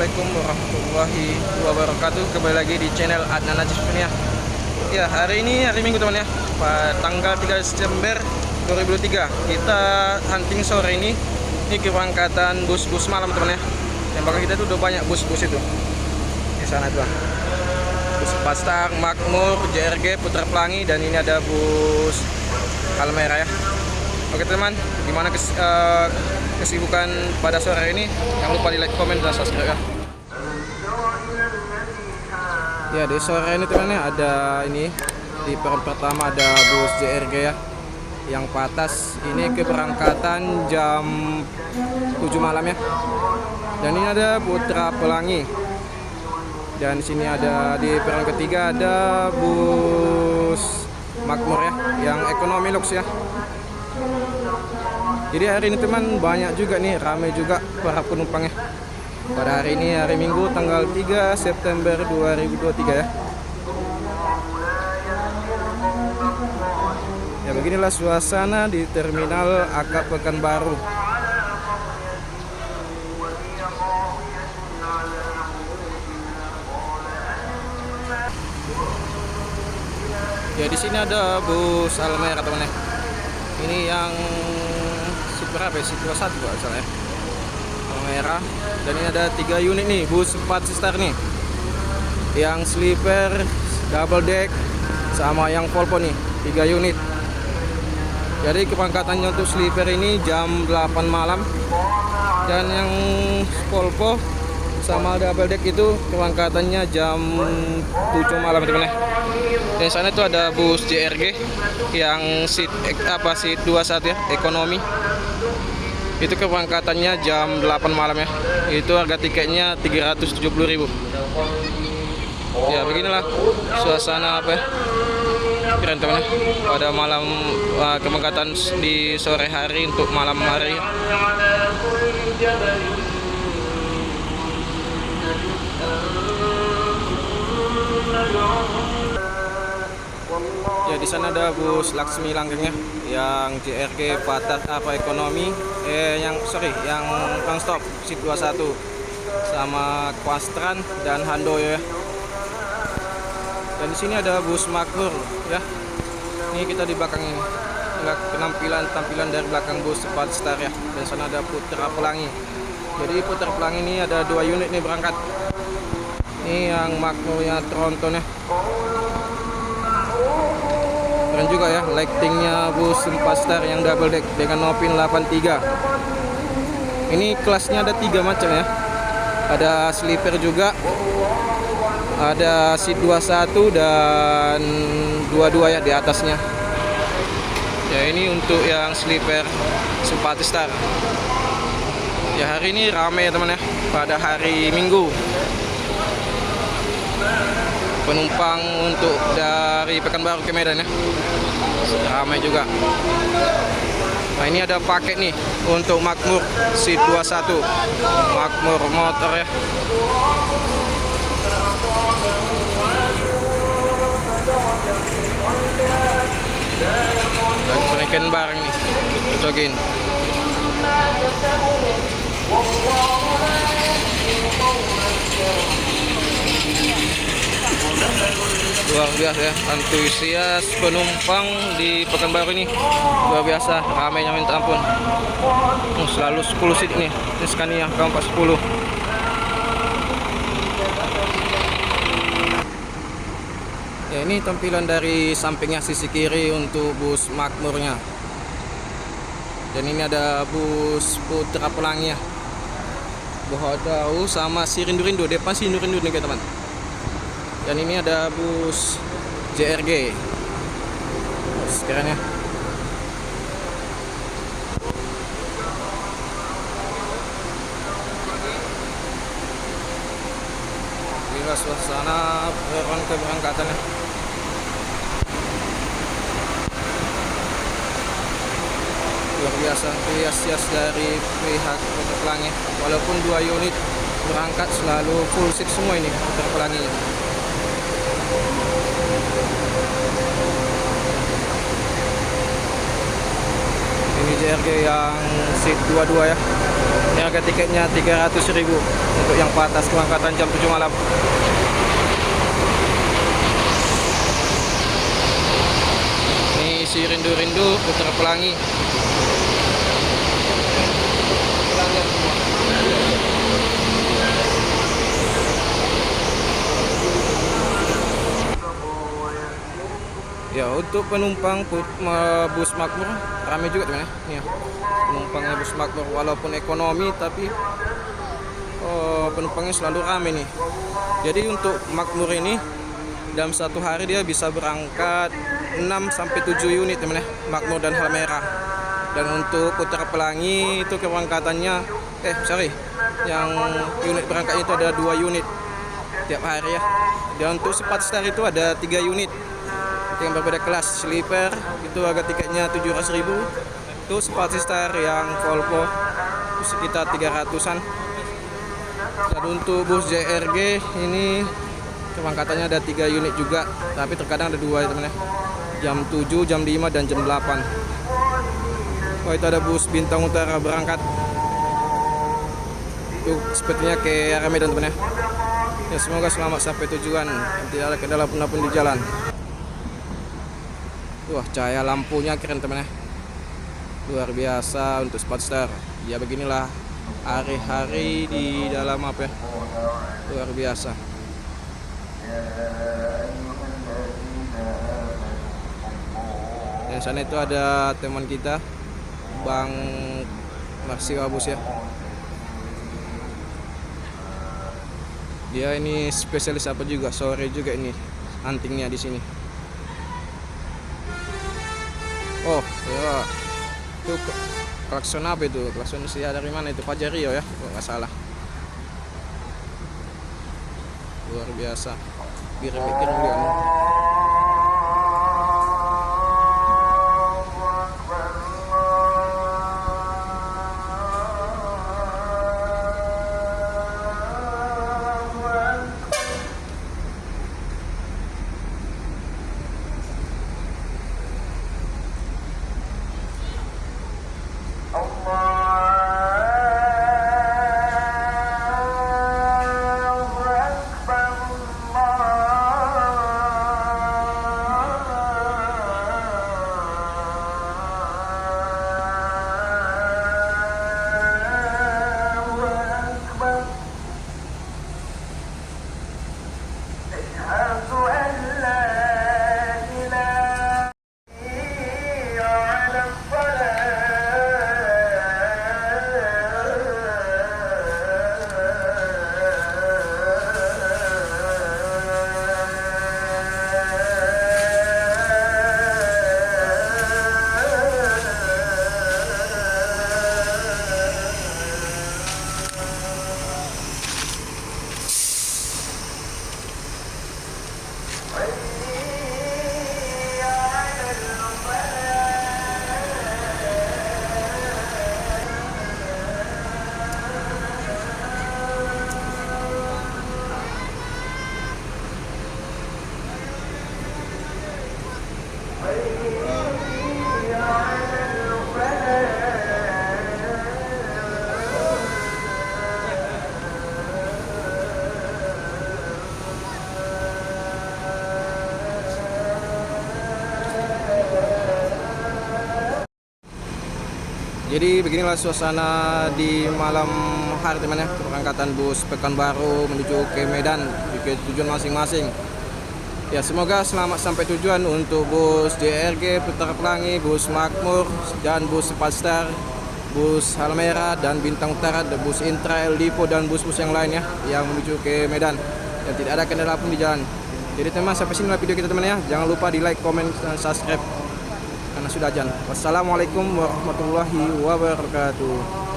Assalamualaikum warahmatullahi wabarakatuh. Kembali lagi di channel Adnan Najib ya. Ya, hari ini hari Minggu teman ya, tanggal 3 Desember 2023. Kita hunting sore ini keberangkatan bus-bus malam teman ya. Yang bakal kita tuh udah banyak bus-bus itu di sana tuh. Bus Pastar, Makmur, JRG, Putra Pelangi, dan ini ada bus Halmera ya. Oke teman, gimana kesibukan pada sore ini? Jangan lupa di like, komen, dan subscribe ya. Ya, di sore ini teman ya, ada ini di peron pertama ada bus JRG ya, yang patas. Ini keberangkatan jam 7 malam ya. Dan ini ada Putra Pelangi. Dan di sini ada di peron ketiga ada bus Makmur ya, yang ekonomi lux ya. Jadi hari ini teman banyak juga nih, ramai juga para penumpangnya. Pada hari ini hari Minggu tanggal 3 September 2023 ya. Ya, beginilah suasana di terminal AK Pekanbaru. Ya, di sini ada bus Halmera teman ya. Ini yang berapa ya? 21 kalau salah ya. Halmera. Dan ini ada 3 unit nih, bus 4 sister nih. Yang sleeper, double deck, sama yang Volvo nih, 3 unit. Jadi keberangkatannya untuk sleeper ini jam 8 malam. Dan yang Volvo sama double deck itu keberangkatannya jam 7 malam teman-teman. Dan sana itu ada bus JRG yang seat 21 ya, ekonomi. Itu keberangkatannya jam 8 malam ya. Itu harga tiketnya 370.000. Ya, beginilah suasana apa ya, keren teman ya, pada malam keberangkatan di sore hari untuk malam hari. Ya, di sana ada bus Laksmi Langgengnya yang JRG patas ekonomi, yang non-stop seat 21 sama Quastran dan Handoyo ya. Dan di sini ada bus Makmur ya. Ini kita di belakang ini. Lihat tampilan dari belakang bus Cepat Star ya. Dan sana ada Putra Pelangi. Jadi Putra Pelangi ini ada 2 unit nih berangkat. Ini yang Makmurnya tronton ya. Keren juga ya, lightingnya bus Cepat Star yang double deck dengan Nopin 83. Ini kelasnya ada 3 macam ya. Ada sleeper juga, ada seat 21 dan 22 ya di atasnya. Ya, ini untuk yang sleeper Cepat Star. Ya, hari ini ramai ya teman ya, pada hari Minggu. Penumpang untuk dari Pekanbaru ke Medan ya, ramai juga. Nah, ini ada paket nih untuk Makmur seat 21, Makmur motor ya. Dan berikan bareng nih, cocokin. Luar biasa ya, antusias penumpang di Pekanbaru ini luar biasa, ramainya minta ampun. Selalu 10 seat nih, ini Scania K410. Ya, ini tampilan dari sampingnya sisi kiri untuk bus Makmurnya. Dan ini ada bus Putra Pelangi ya, Bohodau sama si Rindu-Rindu, depan si Rindu-Rindu nih teman. Dan ini ada bus JRG. Keren ya. Inilah suasana peron keberangkatannya. Luar biasa antusias dari pihak Putra Pelangi. Walaupun 2 unit berangkat selalu full seat semua ini Putra Pelangi. Ini JRG yang seat 22 ya. harga tiketnya 300.000 untuk yang patas keberangkatan jam 7 malam. Ini si rindu-rindu Putra Pelangi. Pelanggan semua. Ya, untuk penumpang bus Makmur ramai juga teman ya. Nih ya, penumpangnya bus Makmur walaupun ekonomi tapi penumpangnya selalu ramai nih. Jadi untuk Makmur ini dalam satu hari dia bisa berangkat 6 sampai 7 unit teman ya, Makmur dan Halmahera. Dan untuk Putra Pelangi itu keberangkatannya yang unit berangkat itu ada 2 unit tiap hari ya. Dan untuk Cepat Star itu ada 3 unit yang berbeda kelas. Sleeper itu harga tiketnya 700.000. Itu Cepat Star yang Volvo itu sekitar 300-an. Dan untuk bus JRG ini keberangkatannya ada 3 unit juga, tapi terkadang ada 2 ya teman ya. Jam 7, jam 5 dan jam 8. Oh, itu ada bus Bintang Utara berangkat. Itu sepertinya ke arah Medan teman ya. Ya, semoga selamat sampai tujuan, tidak ada kendala pun di jalan. Wah, cahaya lampunya keren teman ya. Luar biasa untuk Cepat Star. Ya beginilah hari-hari di dalam apa ya. Luar biasa. Dan sana itu ada teman kita Bang Marsiwabus ya. Dia ini spesialis apa juga, sore juga ini huntingnya di sini. Oh ya, itu klakson apa itu? Klakson Sia dari mana itu? Pajario ya, kalau nggak salah. Luar biasa. Kirim-kirim dia. Jadi beginilah suasana di malam hari teman ya, keberangkatan bus Pekanbaru menuju ke Medan ke tujuan masing-masing. Ya, semoga selamat sampai tujuan untuk bus JRG Putra Pelangi, bus Makmur dan bus Cepat Star, bus Halmahera dan Bintang Utara, dan bus Intra, El Dipo dan bus-bus yang lain ya yang menuju ke Medan. Dan tidak ada kendala pun di jalan. Jadi teman, sampai sini video kita teman ya. Jangan lupa di like, komen, dan subscribe karena sudah azan. Wassalamualaikum warahmatullahi wabarakatuh.